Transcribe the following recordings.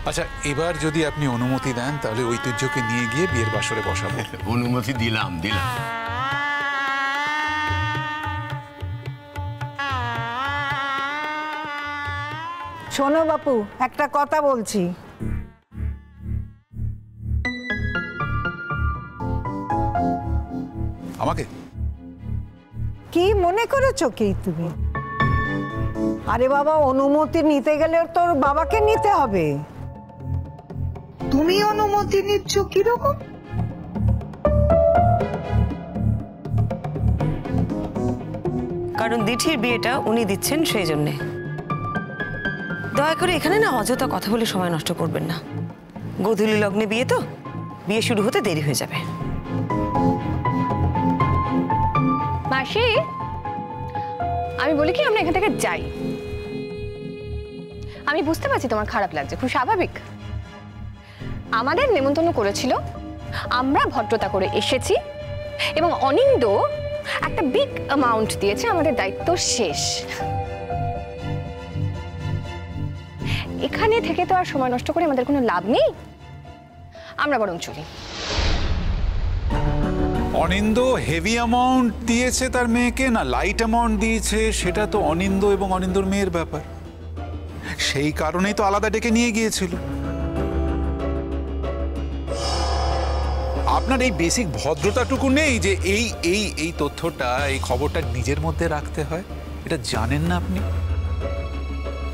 আচ্ছা, এবার যদি আপনি অনুমতি দেন তাহলে ঐতিহ্যকে নিয়ে গিয়ে বিয়ের বাসরে বসাবো। অনুমতি দিলাম। শোনো বাপু, একটা কথা বলছি। আমাকে কি মনে করেছো কি তুমি? আরে বাবা, অনুমতি নিতে গেলে তোর বাবাকে নিতে হবে। তুমি অনুমতি নিচ্ছ কিরকম? কারণ দিঠির বিয়েটা উনি দিচ্ছেন, সেই জন্যে। দয়া করে এখানে না অযথা কথা বলে সময় নষ্ট করবেন না। গোধূলি লগ্নে বিয়ে তো, বিয়ে শুরু হতে দেরি হয়ে যাবে। মাসি, আমি বলি কি আমরা এখান থেকে যাই। আমি বুঝতে পারছি তোমার খারাপ লাগছে, খুব স্বাভাবিক। আমাদের নেমন্তন্ন করেছিল, আমরা ভদ্রতা করে এসেছি এবং অনিন্দ একটা বিগ অ্যামাউন্ট দিয়েছে, আমাদের দায়িত্ব শেষ। এখানে থেকে তো আর সময় নষ্ট করে আমাদের কোনো লাভ নেই, আমরা বরং চলি। অনিন্দ হেভি অ্যামাউন্ট দিয়েছে তার মেয়েকে না লাইট অ্যামাউন্ট দিয়েছে, সেটা তো অনিন্দ এবং অনিন্দর মেয়ের ব্যাপার। সেই কারণেই তো আলাদা ডেকে নিয়ে গিয়েছিল। আপনার এই বেসিক ভদ্রতাটুকু নেই যে এই এই এই তথ্যটা, এই খবরটা নিজের মধ্যে রাখতে হয়? এটা জানেন না আপনি?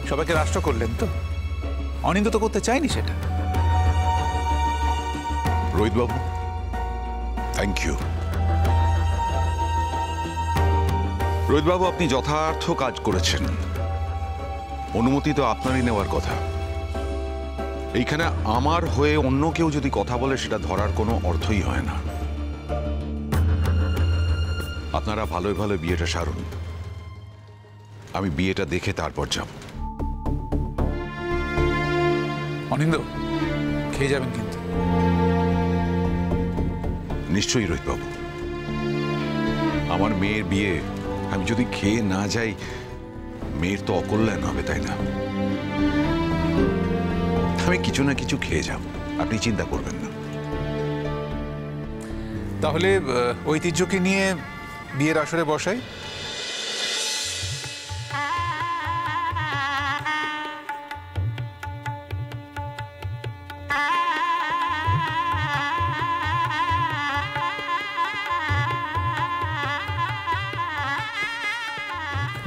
সবাইকে রাষ্ট্র করলেন তো, অনিন্দ তো করতে চায়নি সেটা। রোহিত বাবু, থ্যাংক ইউ। রোহিত বাবু, আপনি যথার্থ কাজ করেছেন। অনুমতি তো আপনারই নেওয়ার কথা। এইখানে আমার হয়ে অন্য কেউ যদি কথা বলে সেটা ধরার কোনো অর্থই হয় না। আপনারা ভালোই ভালো বিয়েটা সারুন, আমি বিয়েটা দেখে তারপর যাব। অনিন্দ, খেয়ে যাবেন কিন্তু। নিশ্চয়ই রোহিত বাবু, আমার মেয়ের বিয়ে আমি যদি খেয়ে না যাই মেয়ের তো অকল্যাণ হবে, তাই না? আমি কিছু না কিছু খেয়ে যাব, আপনি চিন্তা করবেন না। তাহলে ঐতিহ্যকে নিয়ে বিয়ের আসরে বসাই।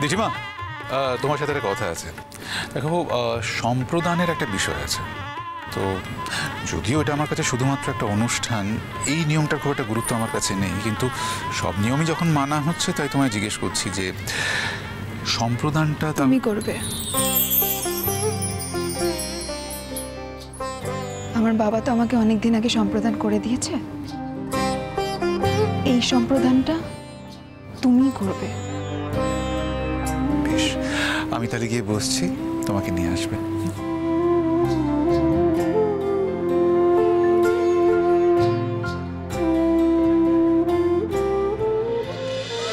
দিঠিমা, তোমার সাথে একটা কথা আছে। দেখো, সম্প্রদানের একটা বিষয় আছে তো, যদিও এটা আমার কাছে শুধুমাত্র একটা অনুষ্ঠান, এই নিয়মটার খুব একটা গুরুত্ব আমার কাছে নেই, কিন্তু সব নিয়মই যখন মানা হচ্ছে তাই তোমায় জিজ্ঞেস করছি যে সম্প্রদানটা তুমি করবে। আমার বাবা তো আমাকে অনেকদিন আগে সম্প্রদান করে দিয়েছে, এই সম্প্রদানটা তুমি করবে। বেশ, আমি তাহলে গিয়ে বসছি, তোমাকে নিয়ে আসবে।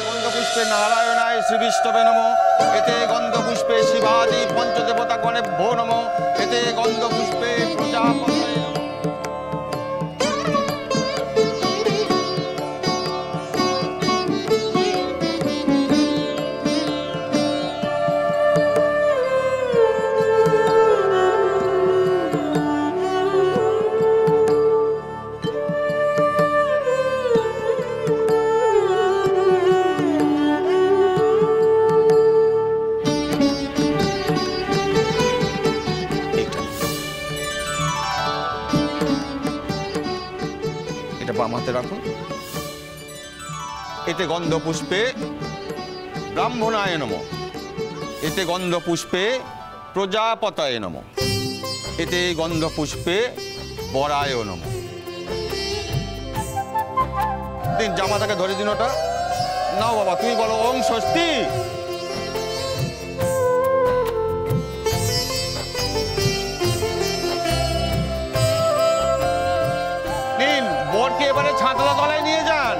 গন্ধপুষ্পে নারায়ণায় শ্রীবিষ্ণবে নমঃ। এতে গন্ধপুষ্পে শিবাদি পঞ্চদেবতা গণেভ্যো নমঃ। এতে গন্ধপুষ্পে প্রজাপতয়ে নমঃ। বামাতে রাখুন। এতে গন্ধপুষ্পে ব্রাহ্মণায় নমঃ। এতে গন্ধপুষ্পে প্রজাপতয়ে নমঃ। এতে গন্ধপুষ্পে বরায় নমঃ। দিন, জামাতাকে ধরে দিন ওটা। নাও বাবা, তুমি বলো ওং স্বস্তি। বরকে এবারে ছাতলা তলায় নিয়ে যান।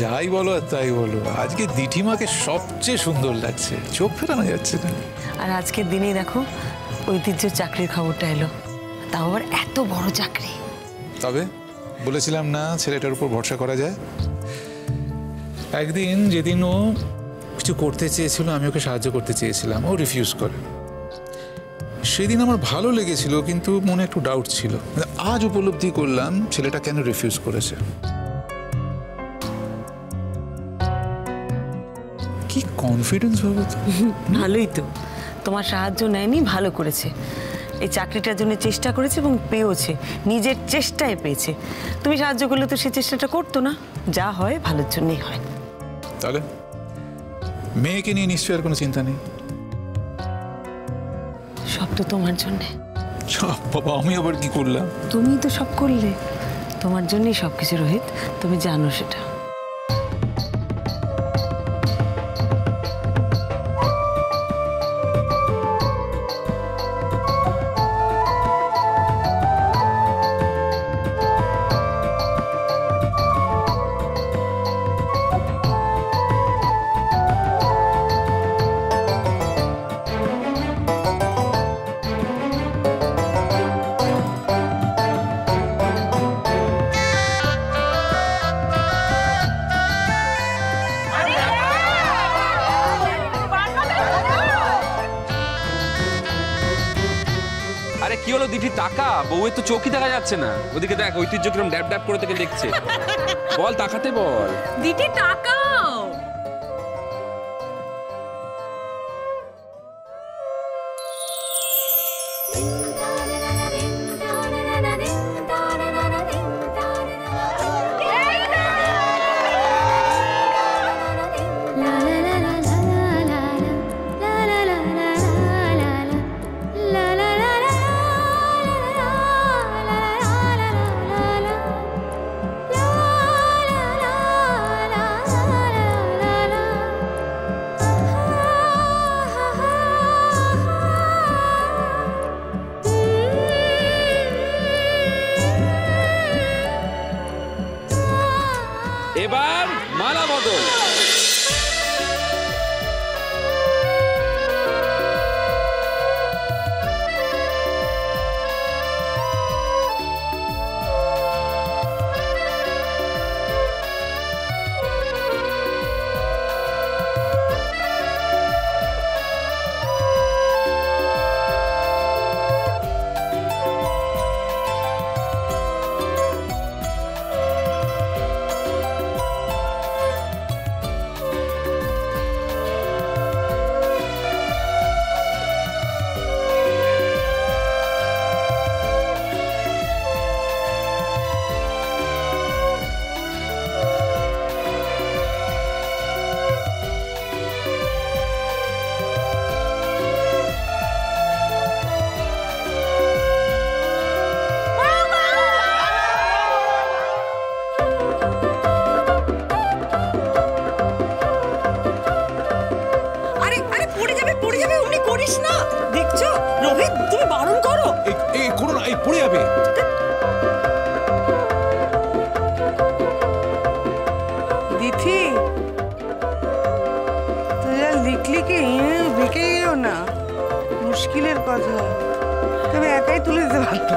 যাই বলো আর তাই বলো, আজকে দিঠিমাকে সবচেয়ে সুন্দর লাগছে, চোখ ফেরানো যাচ্ছে না। আর আজকের দিনেই দেখো ঐতিহ্য চাকরির খবরটা এলো, তাও আবার এত বড় চাকরি। তবে বলেছিলাম না ছেলেটার উপর ভরসা করা যায়। একদিন যেদিন ও কিছু করতে চেয়েছিল, আমি ওকে সাহায্য করতে চেয়েছিলাম, ও রিফিউজ করে। সেদিন আমার ভালো লেগেছিল, কিন্তু মনে একটু ডাউট ছিল। আজ উপলব্ধি করলাম ছেলেটা কেন রিফিউজ করেছে। কি কনফিডেন্স ভাবো তো। ভালোই তো, তোমার সাহায্য নেয়নি, ভালো করেছে। এই চাকরিটার জন্য চেষ্টা করেছে এবং পেয়েছে, নিজের চেষ্টায় পেয়েছে। তুমি সাহায্য করলে তো সে চেষ্টাটা করতো না। যা হয় ভালোর জন্যই হয়। তাহলে মেয়েকে নিয়ে নিশ্চয়ই আর কোনো চিন্তা নেই। সব তো তোমার জন্যে। বাবা, আমি আবার কি করলাম? তুমি তো সব করলে, তোমার জন্যই সবকিছু রোহিত, তুমি জানো সেটা। আরে কি হলো দিঠি, টাকা বউয়ের তো চোখই দেখা যাচ্ছে না। ওদিকে দেখ ঐতিহ্য কিরম ড্যাব ড্যাব করে থেকে দেখছে। বল তাকাতে বল। দিদি তাকাও। এবার মালা বদল। মুশকিলের কথা, তবে একাই তুলে দিতে পারতো।